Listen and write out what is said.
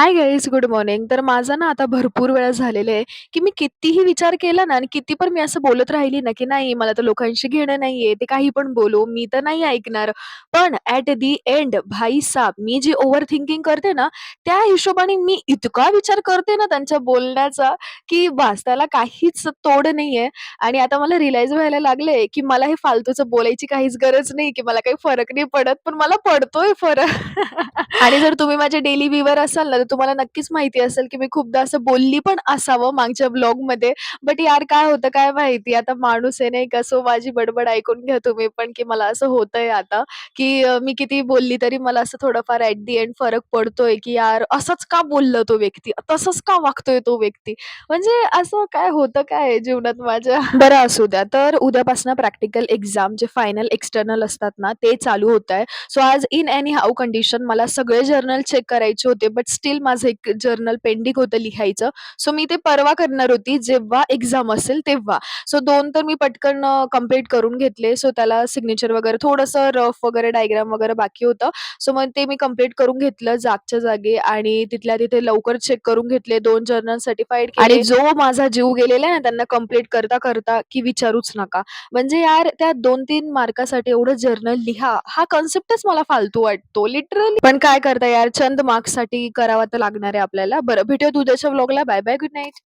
Hi guys, good morning. तर माझं ना आता भरपूर वेळा झालेलं आहे, की मी कितीही विचार केला ना आणि किती पण मी असं बोलत राहिली ना, की नाही मला तर लोकांशी घेणं नाहीये, ते काही पण बोलो, मी तर नाही ऐकणार. पण ॲट दी एंड भाईसाहब मी जी ओव्हर थिंकिंग करते ना, त्या हिशोबाने मी इतका विचार करते ना त्यांच्या बोलण्याचा, की बास त्याला काहीच तोड नाहीये. आणि आता मला रिअलाईज व्हायला लागलंय, की मला हे फालतूचं बोलायची काहीच गरज नाही, की मला काही फरक नाही पडत, पण मला पडतोय फरक. आणि जर तुम्ही माझे डेली व्ह्यूवर असाल ना, तर तुम्हाला नक्कीच माहिती असेल, की मी खूपदा असं बोलली पण असावं मागच्या ब्लॉगमध्ये. बट यार काय होतं काय माहिती, आता माणूस आहे नाही का, सो माझी बडबड ऐकून घ्या तुम्ही पण, की मला असं होतंय आता, की मी कितीही बोलली तरी मला असं थोडंफार ॲट दी एंड फरक पडतोय, की यार असंच का बोलला तो व्यक्ती? तसंच का वागतोय तो व्यक्ती? म्हणजे असं काय होतं काय आहे जीवनात माझ्या? बरं असू द्या. तर उद्यापासून प्रॅक्टिकल एक्झाम जे फायनल एक्सटर्नल असतात ना, ते चालू होत आहे. सो आज इन एनी हाऊ कंडिशन मला सगळे जर्नल चेक करायचे होते, बट स्टिल माझं एक जर्नल पेंडिंग होतं लिहायचं. सो मी ते परवा करणार होती, जेव्हा एक्झाम असेल तेव्हा. सो 2 तर मी पटकन कंप्लीट करून घेतले. सो त्याला सिग्नेचर वगैरे थोडंसं रफ वगैरे डायग्राम वगैरे बाकी होतं. सो मग ते मी कंप्लीट करून घेतलं जागच्या जागी आणि तिथल्या तिथे लवकर चेक करून घेतले. 2 जर्नल सर्टिफाईड आणि केले. जो माझा जीव गेलेला आहे ना त्यांना कंप्लीट करता, की विचारूच नका. म्हणजे यार त्या 2-3 मार्कासाठी एवढं जर्नल लिहा, हा कन्सेप्टच मला फालतू वाटतो लिटरली. पण काय करता यार, चंद मार्क्ससाठी करावं तर लागणार आहे आपल्याला. बरं, भेटूयात उद्याच्या व्लॉगला. Bye bye, good night.